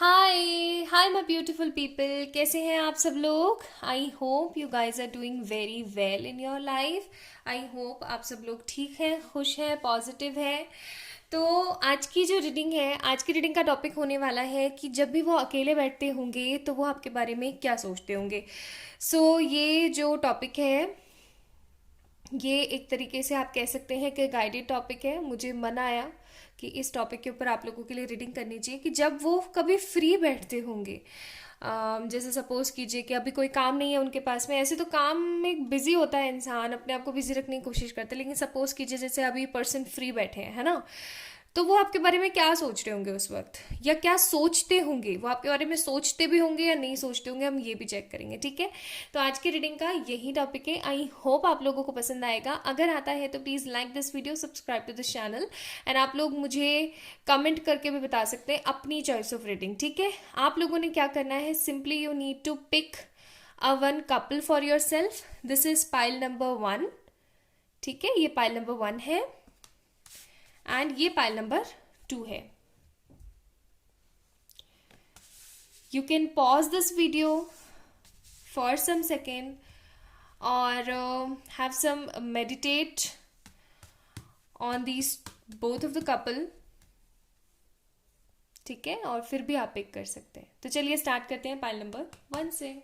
Hi hi my beautiful people, कैसे हैं आप सब लोग। I hope you guys are doing very well in your life. I hope आप सब लोग ठीक हैं, खुश हैं, पॉजिटिव हैं। तो आज की जो रीडिंग है, आज की रीडिंग का टॉपिक होने वाला है कि जब भी वो अकेले बैठते होंगे तो वो आपके बारे में क्या सोचते होंगे। ये जो टॉपिक है, ये एक तरीके से आप कह सकते हैं कि गाइडेड टॉपिक है। मुझे मन आया कि इस टॉपिक के ऊपर आप लोगों के लिए रीडिंग करनी चाहिए कि जब वो कभी फ्री बैठते होंगे। जैसे सपोज कीजिए कि अभी कोई काम नहीं है उनके पास में। ऐसे तो काम में बिजी होता है इंसान, अपने आप को बिजी रखने की कोशिश करता है, लेकिन सपोज कीजिए जैसे अभी पर्सन फ्री बैठे हैं, है ना। तो वो आपके बारे में क्या सोच रहे होंगे उस वक्त, या क्या सोचते होंगे। वो आपके बारे में सोचते भी होंगे या नहीं सोचते होंगे, हम ये भी चेक करेंगे, ठीक है। तो आज की रीडिंग का यही टॉपिक है। आई होप आप लोगों को पसंद आएगा। अगर आता है तो please like this video, subscribe to this channel, and आप लोग मुझे कमेंट करके भी बता सकते हैं अपनी चॉइस ऑफ रीडिंग, ठीक है। आप लोगों ने क्या करना है, simply you need to pick a one couple for yourself. This is pile number 1, ठीक है। ये पाइल नंबर 1 है एंड ये पाइल नंबर 2 है। You can pause this video for some second or have some meditate on these both of the couple, ठीक है। और फिर भी आप पिक कर सकते हैं। तो चलिए स्टार्ट करते हैं पाइल नंबर 1 से।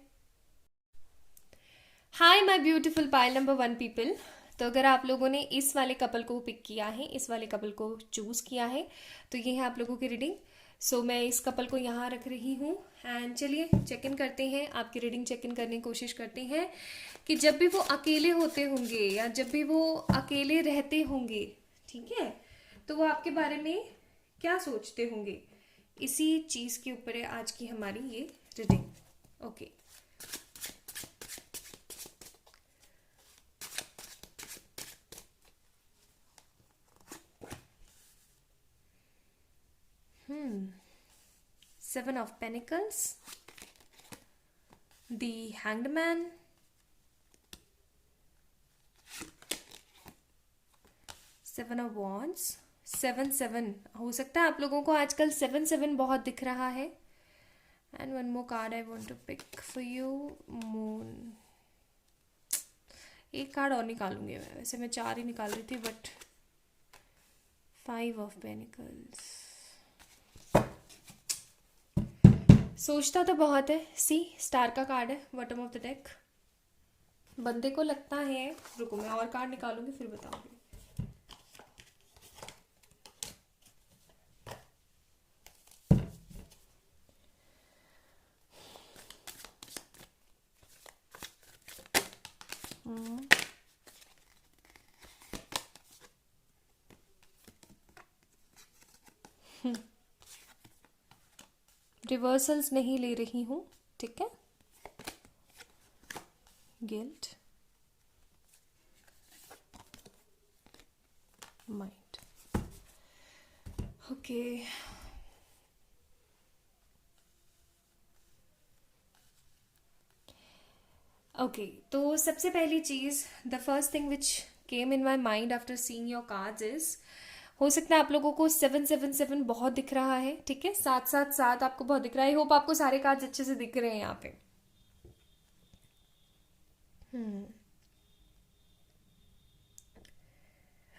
हाय my beautiful pile number 1 people. तो अगर आप लोगों ने इस वाले कपल को पिक किया है, इस वाले कपल को चूज किया है, तो ये है आप लोगों की रीडिंग। मैं इस कपल को यहाँ रख रही हूँ एंड चलिए चेक इन करते हैं, आपकी रीडिंग चेक इन करने की कोशिश करते हैं कि जब भी वो अकेले होते होंगे या जब भी वो अकेले रहते होंगे, ठीक है, तो वो आपके बारे में क्या सोचते होंगे। इसी चीज़ के ऊपर है आज की हमारी ये reading. Okay, Seven of Pentacles, the Hanged Man, Seven of Wands, 7-7। हो सकता है आप लोगों को आजकल 7-7 बहुत दिख रहा है। And one more card I want to pick for you, moon. एक कार्ड और निकालूंगी मैं, वैसे मैं 4 ही निकाल रही थी, बट 5 ऑफ पेनिकल्स। सोचता तो बहुत है। सी स्टार का कार्ड है बॉटम ऑफ द डेक। बंदे को लगता है, रुको मैं और कार्ड निकालूंगी फिर बताऊंगी। रिवर्सल्स नहीं ले रही हूँ, ठीक है। Guilt, mind, okay. ओके, तो सबसे पहली चीज, the first thing which came in my mind after seeing your cards is, हो सकता है आप लोगों को 7-7-7 बहुत दिख रहा है, ठीक है। 7-7-7 आपको बहुत दिख रहा है। आई होप आपको सारे कार्ड्स अच्छे से दिख रहे हैं यहाँ पे।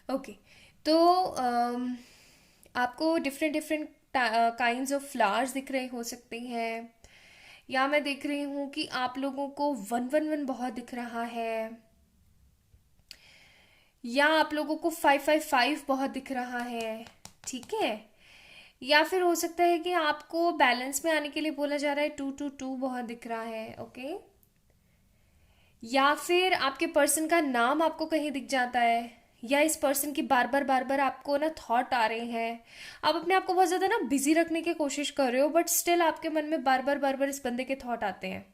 ओके, तो आपको different different kinds of flowers दिख रहे हो सकते हैं, या मैं देख रही हूँ कि आप लोगों को 1-1-1 बहुत दिख रहा है, या आप लोगों को 5-5-5 बहुत दिख रहा है, ठीक है। या फिर हो सकता है कि आपको बैलेंस में आने के लिए बोला जा रहा है, 2-2-2 बहुत दिख रहा है, ओके। या फिर आपके पर्सन का नाम आपको कहीं दिख जाता है, या इस पर्सन की बार बार आपको ना थॉट आ रहे हैं। आप अपने आप को बहुत ज़्यादा ना बिजी रखने की कोशिश कर रहे हो, बट स्टिल आपके मन में बार बार इस बंदे के थॉट आते हैं।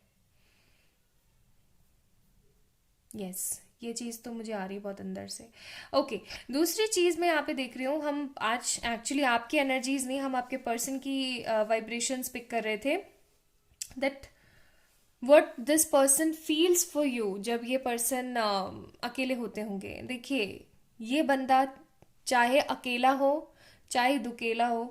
यस, ये चीज़ तो मुझे आ रही है बहुत अंदर से। ओके, दूसरी चीज़ मैं यहाँ पे देख रही हूँ, हम आज एक्चुअली आपकी एनर्जीज नहीं, हम आपके पर्सन की वाइब्रेशंस पिक कर रहे थे। That what this person feels for you, जब ये पर्सन अकेले होते होंगे। देखिए, ये बंदा चाहे अकेला हो चाहे दुकेला हो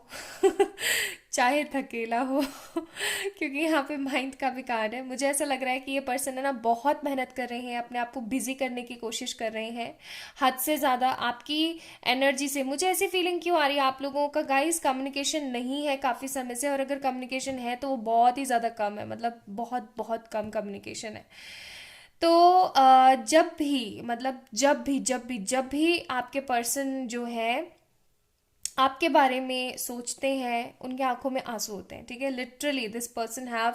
चाहे थकेला हो क्योंकि यहाँ पे माइंड का भी कार्ड है। मुझे ऐसा लग रहा है कि ये पर्सन है ना बहुत मेहनत कर रहे हैं, अपने आप को बिजी करने की कोशिश कर रहे हैं हद से ज़्यादा आपकी एनर्जी से। मुझे ऐसी फीलिंग क्यों आ रही है आप लोगों का गाइस, कम्युनिकेशन नहीं है काफ़ी समय से, और अगर कम्युनिकेशन है तो वो बहुत ही ज़्यादा कम है, मतलब बहुत बहुत कम कम्युनिकेशन है। तो जब भी मतलब जब भी आपके पर्सन जो है आपके बारे में सोचते हैं उनकी आंखों में आंसू होते हैं, ठीक है। Literally this person have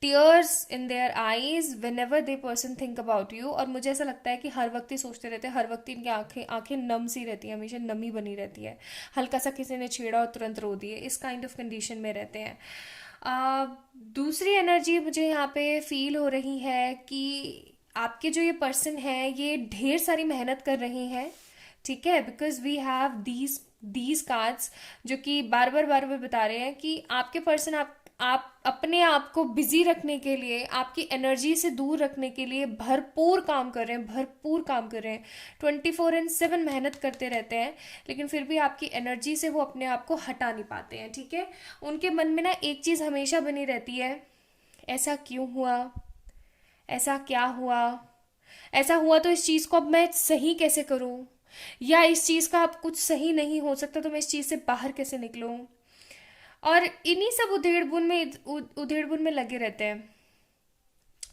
tears in their eyes when ever they person think about you. और मुझे ऐसा लगता है कि हर वक्त ही सोचते रहते हैं, हर वक्त ही इनकी आंखें आंखें नम सी रहती हैं, हमेशा नमी बनी रहती है। हल्का सा किसी ने छेड़ा और तुरंत रो दिए, इस काइंड ऑफ कंडीशन में रहते हैं। आ, दूसरी एनर्जी मुझे यहाँ पे फील हो रही है कि आपके जो ये पर्सन है ये ढेर सारी मेहनत कर रहे हैं, ठीक है। Because we have these cards जो कि बार बार बता रहे हैं कि आपके पर्सन आप अपने आप को बिजी रखने के लिए, आपकी एनर्जी से दूर रखने के लिए भरपूर काम कर रहे हैं, भरपूर काम कर रहे हैं, 24/7 मेहनत करते रहते हैं, लेकिन फिर भी आपकी एनर्जी से वो अपने आप को हटा नहीं पाते हैं, ठीक है। उनके मन में ना एक चीज़ हमेशा बनी रहती है, ऐसा क्यों हुआ, ऐसा क्या हुआ, ऐसा हुआ तो इस चीज़ को अब मैं सही कैसे करूं, या इस चीज़ का अब कुछ सही नहीं हो सकता तो मैं इस चीज़ से बाहर कैसे निकलूं। और इन्हीं सब उधेड़ बुन में लगे रहते हैं,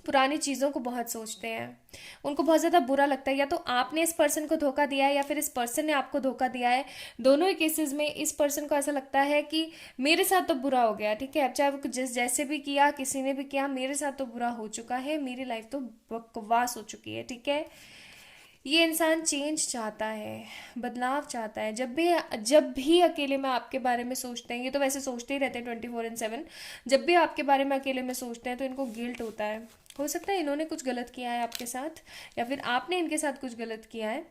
पुरानी चीज़ों को बहुत सोचते हैं, उनको बहुत ज़्यादा बुरा लगता है, या तो आपने इस पर्सन को धोखा दिया है या फिर इस पर्सन ने आपको धोखा दिया है। दोनों ही केसेस में इस पर्सन को ऐसा लगता है कि मेरे साथ तो बुरा हो गया, ठीक है, अब चाहे वो जैसे भी किया, किसी ने भी किया, मेरे साथ तो बुरा हो चुका है, मेरी लाइफ तो बकवास हो चुकी है, ठीक है। ये इंसान चेंज चाहता है, बदलाव चाहता है। जब भी अकेले में आपके बारे में सोचते हैं, ये तो वैसे सोचते ही रहते हैं 24/7, जब भी आपके बारे में अकेले में सोचते हैं तो इनको गिल्ट होता है। हो सकता है इन्होंने कुछ गलत किया है आपके साथ, या फिर आपने इनके साथ कुछ गलत किया है।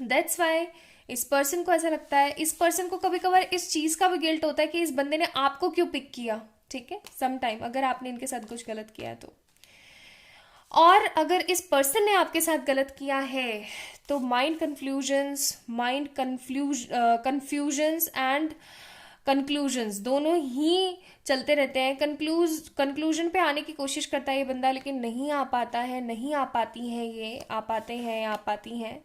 दैट्स वाई इस पर्सन को ऐसा लगता है, इस पर्सन को कभी कभार इस चीज़ का भी गिल्ट होता है कि इस बंदे ने आपको क्यों पिक किया, ठीक है, सम टाइम अगर आपने इनके साथ कुछ गलत किया है तो। और अगर इस पर्सन ने आपके साथ गलत किया है तो कंफ्यूजन्स एंड कंक्लूजन्स दोनों ही चलते रहते हैं। कंक्लूजन पे आने की कोशिश करता है ये बंदा, लेकिन नहीं आ पाता है, नहीं आ पाती हैं, ये आ पाते हैं, आ पाती हैं।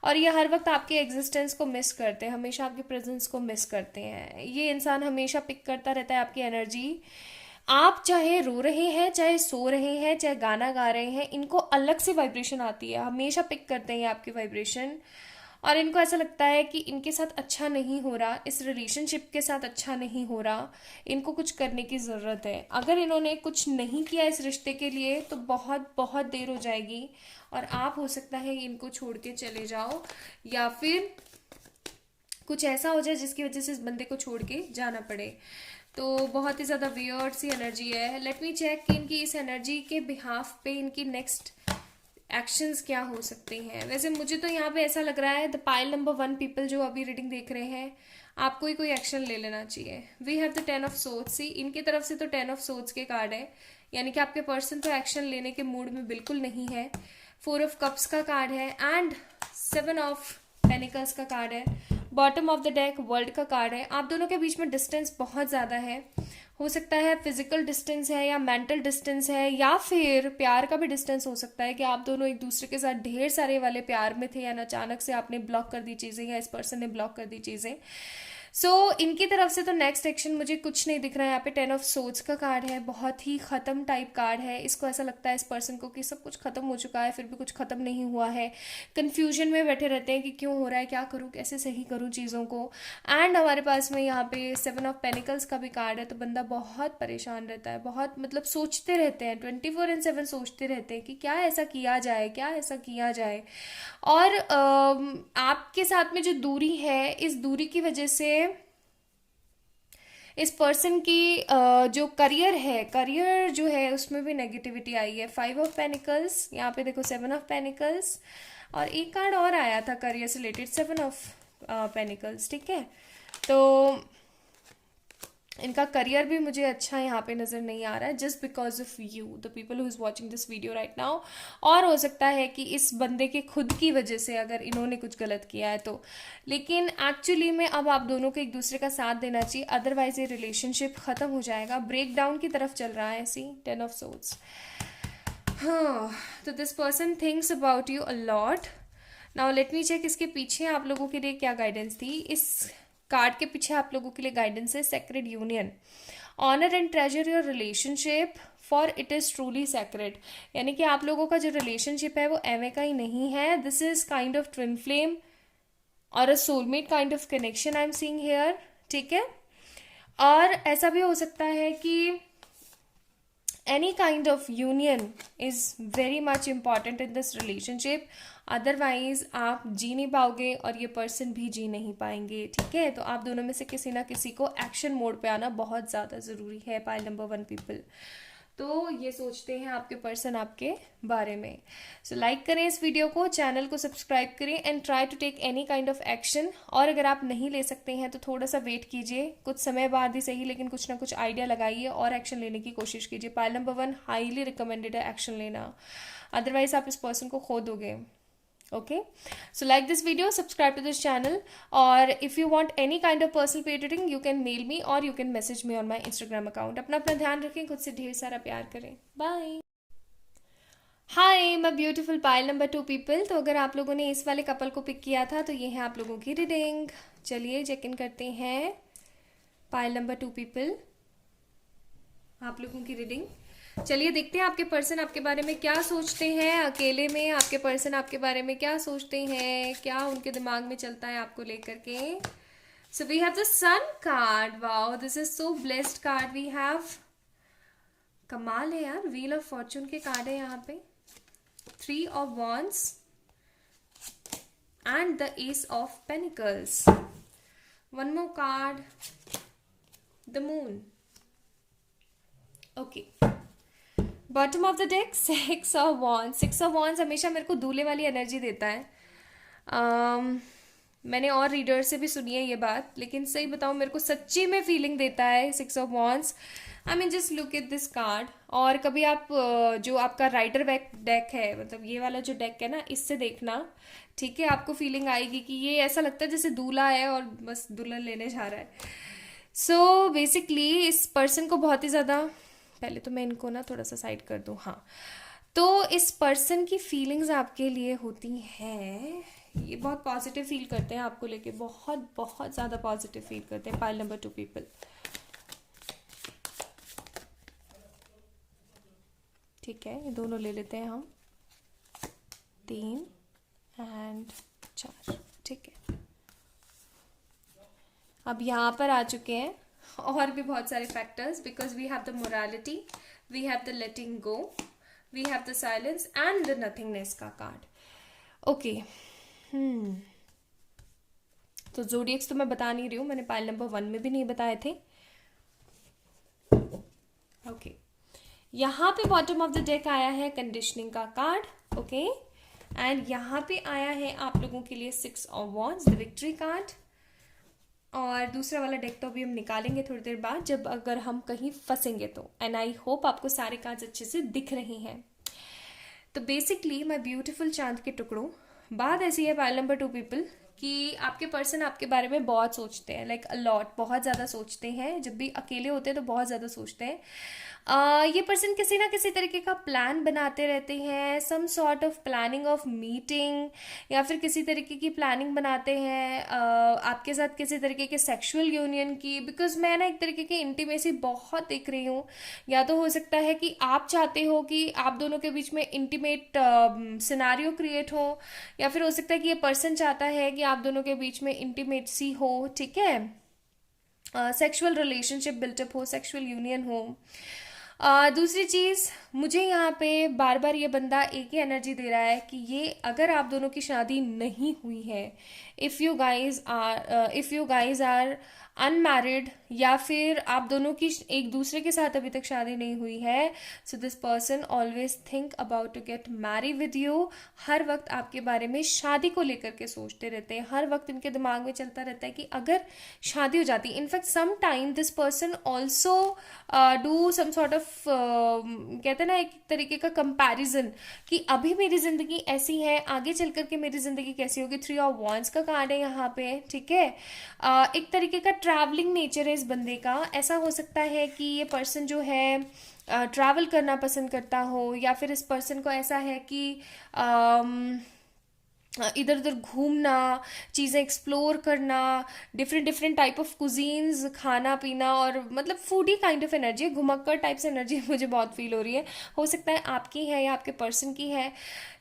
और ये हर वक्त आपके एग्जिस्टेंस को मिस करते हैं, हमेशा आपके प्रेजेंस को मिस करते हैं। ये इंसान हमेशा पिक करता रहता है आपकी एनर्जी। आप चाहे रो रहे हैं, चाहे सो रहे हैं, चाहे गाना गा रहे हैं, इनको अलग से वाइब्रेशन आती है, हमेशा पिक करते हैं ये आपकी वाइब्रेशन। और इनको ऐसा लगता है कि इनके साथ अच्छा नहीं हो रहा, इस रिलेशनशिप के साथ अच्छा नहीं हो रहा, इनको कुछ करने की ज़रूरत है। अगर इन्होंने कुछ नहीं किया इस रिश्ते के लिए तो बहुत बहुत देर हो जाएगी, और आप हो सकता है इनको छोड़ के चले जाओ, या फिर कुछ ऐसा हो जाए जिसकी वजह से इस बंदे को छोड़ के जाना पड़े। तो बहुत ही ज़्यादा वियर्ड सी एनर्जी है। लेट मी चेक कि इनकी इस एनर्जी के बिहाफ पे इनकी नेक्स्ट एक्शंस क्या हो सकते हैं। वैसे मुझे तो यहाँ पे ऐसा लग रहा है, द पाइल नंबर 1 पीपल जो अभी रीडिंग देख रहे हैं, आपको ही कोई एक्शन ले लेना चाहिए। We have the 10 of swords. सी इनकी तरफ से तो 10 ऑफ सोर्ड्स के कार्ड है, यानी कि आपके पर्सन तो एक्शन लेने के मूड में बिल्कुल नहीं है। 4 ऑफ कप्स का कार्ड है एंड 7 ऑफ पेनिकल्स का कार्ड है। Bottom of the deck world का कार्ड है। आप दोनों के बीच में डिस्टेंस बहुत ज़्यादा है, हो सकता है फिजिकल डिस्टेंस है या मेंटल डिस्टेंस है, या फिर प्यार का भी डिस्टेंस हो सकता है कि आप दोनों एक दूसरे के साथ ढेर सारे वाले प्यार में थे, या अचानक से आपने ब्लॉक कर दी चीज़ें, या इस पर्सन ने ब्लॉक कर दी चीज़ें। सो इनकी तरफ से तो नेक्स्ट एक्शन मुझे कुछ नहीं दिख रहा है। यहाँ पे 10 ऑफ सोर्ड्स का कार्ड है, बहुत ही ख़त्म टाइप कार्ड है। इसको ऐसा लगता है इस पर्सन को कि सब कुछ ख़त्म हो चुका है, फिर भी कुछ ख़त्म नहीं हुआ है। कन्फ्यूजन में बैठे रहते हैं कि क्यों हो रहा है, क्या करूँ, कैसे सही करूँ चीज़ों को। एंड हमारे पास में यहाँ पे 7 ऑफ पेनिकल्स का भी कार्ड है। तो बंदा बहुत परेशान रहता है, बहुत मतलब सोचते रहते हैं, 24/7 सोचते रहते हैं कि क्या ऐसा किया जाए, क्या ऐसा किया जाए। और आपके साथ में जो दूरी है, इस दूरी की वजह से इस पर्सन की जो करियर है, करियर जो है उसमें भी नेगेटिविटी आई है। 5 ऑफ पेनिकल्स, यहाँ पे देखो 7 ऑफ पेनिकल्स, और एक कार्ड और आया था करियर से रिलेटेड, 7 ऑफ पेनिकल्स, ठीक है। तो इनका करियर भी मुझे अच्छा यहाँ पे नज़र नहीं आ रहा है, just because of you the people who is watching this video right now. और हो सकता है कि इस बंदे के खुद की वजह से अगर इन्होंने कुछ गलत किया है तो, लेकिन एक्चुअली में अब आप दोनों को एक दूसरे का साथ देना चाहिए, अदरवाइज ये रिलेशनशिप ख़त्म हो जाएगा, ब्रेक डाउन की तरफ चल रहा है। See 10 of swords. हाँ, तो this person thinks about you a lot. Now let me check इसके पीछे आप लोगों के लिए क्या गाइडेंस थी। इस कार्ड के पीछे आप लोगों के लिए गाइडेंस है sacred union, honour and treasure your relationship for it is truly sacred. यानी कि आप लोगों का जो रिलेशनशिप है वो एवे का ही नहीं है, this is kind of twin flame और a soulmate kind of connection I am seeing here. ठीक है, और ऐसा भी हो सकता है कि any kind of union is very much important in this relationship, otherwise आप जी नहीं पाओगे और ये पर्सन भी जी नहीं पाएंगे। ठीक है, तो आप दोनों में से किसी ना किसी को एक्शन मोड पे आना बहुत ज़्यादा ज़रूरी है। पाइल नंबर 1 पीपल तो ये सोचते हैं आपके पर्सन आपके बारे में। सो लाइक करें इस वीडियो को, चैनल को सब्सक्राइब करें and try to take any kind of action. और अगर आप नहीं ले सकते हैं तो थोड़ा सा वेट कीजिए, कुछ समय बाद ही सही, लेकिन कुछ ना कुछ आइडिया लगाइए और एक्शन लेने की कोशिश कीजिए। पाइल नंबर 1 हाईली रिकमेंडेड है एक्शन लेना, अदरवाइज आप इस पर्सन को खो दोगे। Okay, so like this video, subscribe to this channel, or if you want any kind of personal paid reading you can mail me or you can message me on my Instagram account। अपना अपना ध्यान रखें, खुद से ढेर सारा प्यार करें, bye. Hi my beautiful pile number 2 people. तो अगर आप लोगों ने इस वाले कपल को पिक किया था तो ये है आप लोगों की रीडिंग। चलिए चेक इन करते हैं पाइल नंबर 2 पीपल, आप लोगों की रीडिंग। चलिए देखते हैं आपके पर्सन आपके बारे में क्या सोचते हैं, अकेले में आपके पर्सन आपके बारे में क्या सोचते हैं, क्या उनके दिमाग में चलता है आपको लेकर के। So we have the sun card, wow this is so blessed card we have. कमाल है यार, व्हील ऑफ फॉर्चून के कार्ड है यहाँ पे, 3 of wands and the ace of pentacles. One more card, the moon. Okay, bottom of the deck 6 of wands. 6 of wands हमेशा मेरे को दूल्हे वाली एनर्जी देता है। मैंने और रीडर से भी सुनी है ये बात, लेकिन सही बताऊँ मेरे को सच्ची में फीलिंग देता है 6 of wands. I mean just look at this card. और कभी आप जो आपका राइडर डेक है, मतलब ये वाला जो डेक है ना, इससे देखना, ठीक है, आपको फीलिंग आएगी कि ये ऐसा लगता है जैसे दूल्हा है और बस दुल्हन लेने जा रहा है। सो बेसिकली इस पर्सन को बहुत ही ज़्यादा, पहले तो मैं इनको ना थोड़ा सा साइड कर दूँ। हाँ, तो इस पर्सन की फीलिंग्स आपके लिए होती हैं, ये बहुत पॉजिटिव फील करते हैं आपको लेके, बहुत बहुत ज़्यादा पॉजिटिव फील करते हैं। पाइल नंबर 2 पीपल, ठीक है, ये दोनों ले लेते हैं हम, 3 एंड 4, ठीक है। अब यहाँ पर आ चुके हैं और भी बहुत सारे factors, because we have the morality, we have the letting go, we have the silence and the nothingness का कार्ड। ओके, तो ज़ोडिएक्स तो मैं बता नहीं रही हूँ, मैंने पाइल नंबर 1 में भी नहीं बताए थे। ओके, यहाँ पे बॉटम ऑफ द डेक आया है कंडीशनिंग का कार्ड, ओके, एंड यहाँ पे आया है आप लोगों के लिए 6 of wands, the victory card. और दूसरा वाला डेक तो अभी हम निकालेंगे थोड़ी देर बाद, जब अगर हम कहीं फंसेंगे तो। एंड आई होप आपको सारे कार्ड्स अच्छे से दिख रहे हैं। तो बेसिकली माय ब्यूटीफुल चांद के टुकड़ों, बात ऐसी है पाइल नंबर 2 पीपल कि आपके पर्सन आपके बारे में बहुत सोचते हैं, लाइक अ लॉट, बहुत ज़्यादा सोचते हैं। जब भी अकेले होते हैं तो बहुत ज़्यादा सोचते हैं। ये पर्सन किसी ना किसी तरीके का प्लान बनाते रहते हैं, some sort of planning of meeting, या फिर किसी तरीके की प्लानिंग बनाते हैं आपके साथ किसी तरीके के सेक्सुअल यूनियन की। बिकॉज मैं ना एक तरीके की इंटीमेसी बहुत देख रही हूँ। या तो हो सकता है कि आप चाहते हो कि आप दोनों के बीच में इंटीमेट सिनारियो क्रिएट हो, या फिर हो सकता है कि ये पर्सन चाहता है कि आप दोनों के बीच में इंटीमेसी हो, ठीक है, सेक्सुअल रिलेशनशिप बिल्टअप हो, सेक्सुअल यूनियन हो। दूसरी चीज़, मुझे यहाँ पे बार बार ये बंदा एक ही एनर्जी दे रहा है कि ये अगर आप दोनों की शादी नहीं हुई है, if you guys are unmarried, या फिर आप दोनों की एक दूसरे के साथ अभी तक शादी नहीं हुई है, so this person always think about to get marry with you. हर वक्त आपके बारे में शादी को लेकर के सोचते रहते हैं, हर वक्त इनके दिमाग में चलता रहता है कि अगर शादी हो जाती। In fact some time this person also do some sort of, कहते हैं ना, एक तरीके का कंपैरिजन कि अभी मेरी जिंदगी ऐसी है, आगे चल करके मेरी जिंदगी कैसी होगी। 3 ऑफ वांड्स का कार्ड है यहाँ पे, ठीक है। एक तरीके का ट्रैवलिंग नेचर है इस बंदे का। ऐसा हो सकता है कि ये पर्सन जो है ट्रैवल करना पसंद करता हो, या फिर इस पर्सन को ऐसा है कि इधर उधर घूमना, चीज़ें एक्सप्लोर करना, different different type of cuisines खाना पीना, और मतलब फूडी काइंड ऑफ एनर्जी, घुमक्कड़ टाइप से एनर्जी मुझे बहुत फील हो रही है। हो सकता है आपकी है या आपके पर्सन की है।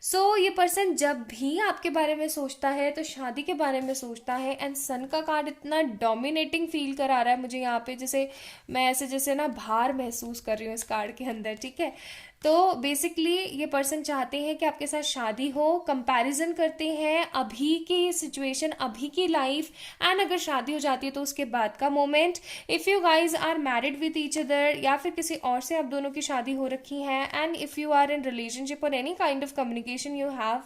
सो ये पर्सन जब भी आपके बारे में सोचता है तो शादी के बारे में सोचता है। एंड सन का कार्ड इतना डोमिनेटिंग फील करा रहा है मुझे यहाँ पे, जैसे मैं ऐसे जैसे ना भार महसूस कर रही हूँ इस कार्ड के अंदर, ठीक है। तो बेसिकली ये पर्सन चाहते हैं कि आपके साथ शादी हो, कंपैरिजन करते हैं अभी की सिचुएशन, अभी की लाइफ, एंड अगर शादी हो जाती है तो उसके बाद का moment. If you guys are married with each other, या फिर किसी और से आप दोनों की शादी हो रखी है, and if you are in relationship और any kind of communication you have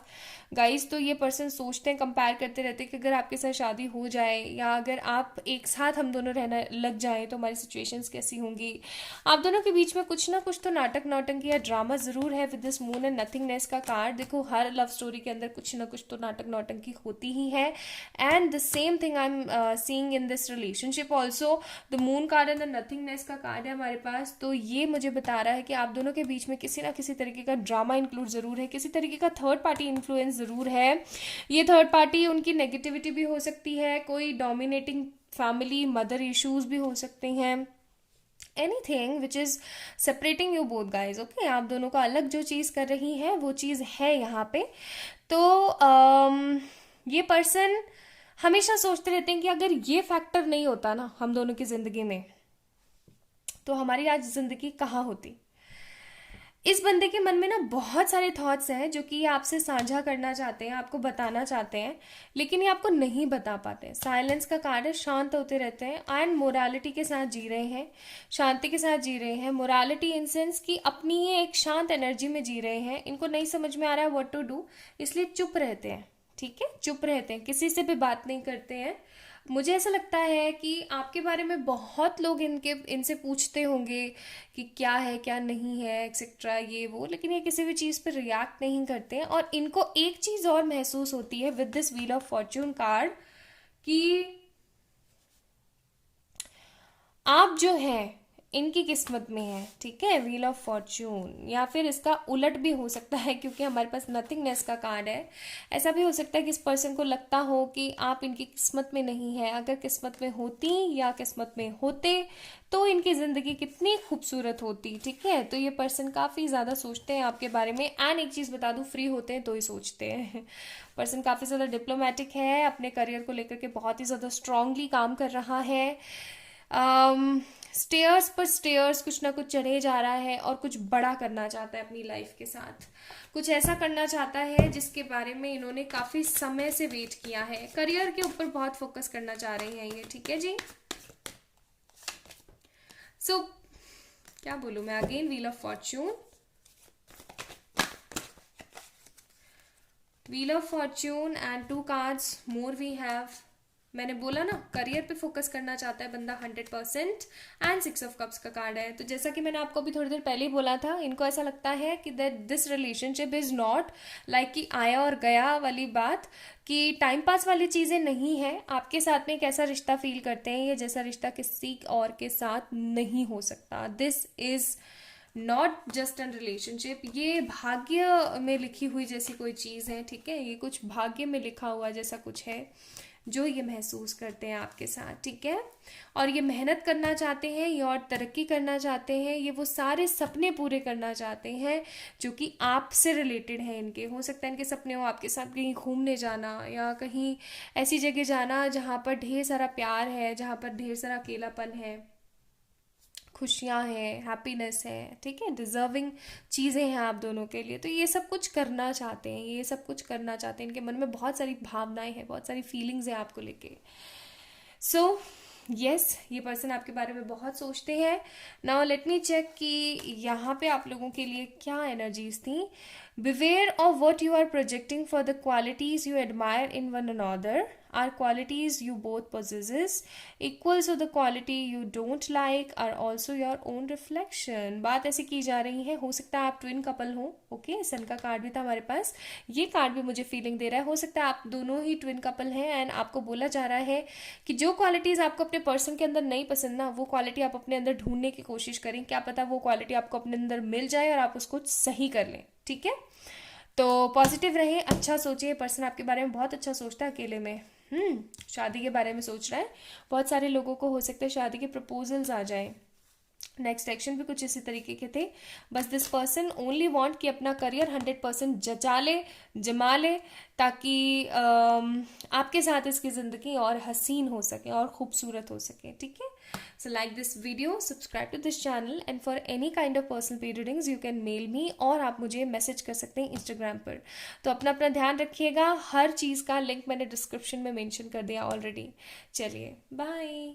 guys, तो ये पर्सन सोचते हैं, कंपेयर करते रहते हैं कि अगर आपके साथ शादी हो जाए, या अगर आप एक साथ हम दोनों रहना लग जाएं तो हमारी सिचुएशंस कैसी होंगी। आप दोनों के बीच में कुछ ना कुछ तो नाटक नौटंकी या ड्रामा जरूर है with this moon and nothingness का कार्ड। देखो, हर लव स्टोरी के अंदर कुछ ना कुछ तो नाटक नौटंकी होती ही है, and the same thing I am seeing in this relationship also. The moon card and the nothingness का कार्ड है हमारे पास, तो ये मुझे बता रहा है कि आप दोनों के बीच में किसी ना किसी तरीके का ड्रामा इंक्लूड जरूर है, किसी तरीके का थर्ड पार्टी इन्फ्लुएंस जरूर है। ये थर्ड पार्टी उनकी नेगेटिविटी भी हो सकती है, कोई डोमिनेटिंग फैमिली मदर इश्यूज भी हो सकते हैं, anything which is separating you both guys, okay. आप दोनों को अलग जो चीज कर रही है वो चीज है यहाँ पे। तो ये पर्सन हमेशा सोचते रहते हैं कि अगर ये फैक्टर नहीं होता ना हम दोनों की जिंदगी में, तो हमारी आज जिंदगी कहाँ होती। इस बंदे के मन में ना बहुत सारे थॉट्स हैं जो कि ये आपसे साझा करना चाहते हैं, आपको बताना चाहते हैं, लेकिन ये आपको नहीं बता पाते हैं। साइलेंस का कार्ड है, शांत होते रहते हैं एंड मोरालिटी के साथ जी रहे हैं, शांति के साथ जी रहे हैं। मोरालिटी इन सेंस कि अपनी ही एक शांत एनर्जी में जी रहे हैं। इनको नहीं समझ में आ रहा है व्हाट टू डू, इसलिए चुप रहते हैं, ठीक है, चुप रहते हैं, किसी से भी बात नहीं करते हैं। मुझे ऐसा लगता है कि आपके बारे में बहुत लोग इनसे पूछते होंगे कि क्या है क्या नहीं है एक्सेट्रा ये वो, लेकिन ये किसी भी चीज़ पर रिएक्ट नहीं करते हैं। और इनको एक चीज़ और महसूस होती है with this wheel of Fortune card कि आप जो है इनकी किस्मत में है, ठीक है, व्हील ऑफ फॉर्च्यून, या फिर इसका उलट भी हो सकता है क्योंकि हमारे पास नथिंगनेस का कार्ड है। ऐसा भी हो सकता है कि इस पर्सन को लगता हो कि आप इनकी किस्मत में नहीं है। अगर किस्मत में होती या किस्मत में होते तो इनकी ज़िंदगी कितनी खूबसूरत होती, ठीक है। तो ये पर्सन काफ़ी ज़्यादा सोचते हैं आपके बारे में। एंड एक चीज़ बता दूँ, फ्री होते हैं तो ही सोचते हैं। पर्सन काफ़ी ज़्यादा डिप्लोमेटिक है, अपने करियर को लेकर के बहुत ही ज़्यादा स्ट्रांगली काम कर रहा है। स्टेयर्स पर स्टेयर्स कुछ ना कुछ चढ़े जा रहा है और कुछ बड़ा करना चाहता है अपनी लाइफ के साथ। कुछ ऐसा करना चाहता है जिसके बारे में इन्होंने काफ़ी समय से वेट किया है। करियर के ऊपर बहुत फोकस करना चाह रही हैं ये, ठीक है जी। सो क्या बोलूँ मैं, again wheel of fortune, wheel of fortune and 2 cards more we have. मैंने बोला ना, करियर पे फोकस करना चाहता है बंदा 100%। एंड 6 ऑफ कप्स का कार्ड है। तो जैसा कि मैंने आपको अभी थोड़ी देर पहले ही बोला था, इनको ऐसा लगता है कि that this relationship is not like कि आया और गया वाली बात, कि टाइम पास वाली चीज़ें नहीं है। आपके साथ में एक ऐसा रिश्ता फील करते हैं ये जैसा रिश्ता किसी और के साथ नहीं हो सकता। This is not just an relationship, ये भाग्य में लिखी हुई जैसी कोई चीज़ है, ठीक है। ये कुछ भाग्य में लिखा हुआ जैसा कुछ है जो ये महसूस करते हैं आपके साथ, ठीक है। और ये मेहनत करना चाहते हैं, ये और तरक्की करना चाहते हैं, ये वो सारे सपने पूरे करना चाहते हैं जो कि आपसे रिलेटेड हैं इनके। हो सकता है इनके सपने हो आपके साथ कहीं घूमने जाना, या कहीं ऐसी जगह जाना जहाँ पर ढेर सारा प्यार है, जहाँ पर ढेर सारा अकेलापन है, खुशियाँ हैं, हैप्पीनेस है, ठीक है, डिजर्विंग चीज़ें हैं आप दोनों के लिए। तो ये सब कुछ करना चाहते हैं, ये सब कुछ करना चाहते हैं। इनके मन में बहुत सारी भावनाएं हैं, बहुत सारी फीलिंग्स हैं आपको लेके। सो यस, ये पर्सन आपके बारे में बहुत सोचते हैं. नाउ लेट मी चेक कि यहाँ पे आप लोगों के लिए क्या एनर्जीज थी. Beware of what you are projecting for the qualities you admire in one another are qualities you both possesses. Equals of the quality you don't like are also your own reflection. बात ऐसी की जा रही है, हो सकता है आप ट्विन कपल हो. ओके, सन का कार्ड भी था हमारे पास, ये कार्ड भी मुझे फीलिंग दे रहा है. हो सकता है आप दोनों ही ट्विन कपल हैं एंड आपको बोला जा रहा है कि जो क्वालिटीज आपको अपने पर्सन के अंदर नहीं पसंद ना, वो क्वालिटी आप अपने अंदर ढूंढने की कोशिश करें. क्या पता वो क्वालिटी आपको अपने अंदर मिल जाए और आप उसको सही कर लें. ठीक है, तो पॉजिटिव रहे, अच्छा सोचिए. पर्सन आपके बारे में बहुत अच्छा सोचता है अकेले में. शादी के बारे में सोच रहा है. बहुत सारे लोगों को हो सकता है शादी के प्रपोजल्स आ जाए. नेक्स्ट एक्शन भी कुछ इसी तरीके के थे. बस दिस पर्सन ओनली वांट कि अपना करियर 100% जचा ले, जमा ले, ताकि आपके साथ इसकी ज़िंदगी और हसीन हो सके और खूबसूरत हो सके. ठीक है, so like this video, subscribe to this channel and for any kind of personal paid readings you can mail me, और आप मुझे मैसेज कर सकते हैं इंस्टाग्राम पर. तो अपना अपना ध्यान रखिएगा. हर चीज़ का लिंक मैंने डिस्क्रिप्शन में मेंशन कर दिया ऑलरेडी. चलिए, बाय.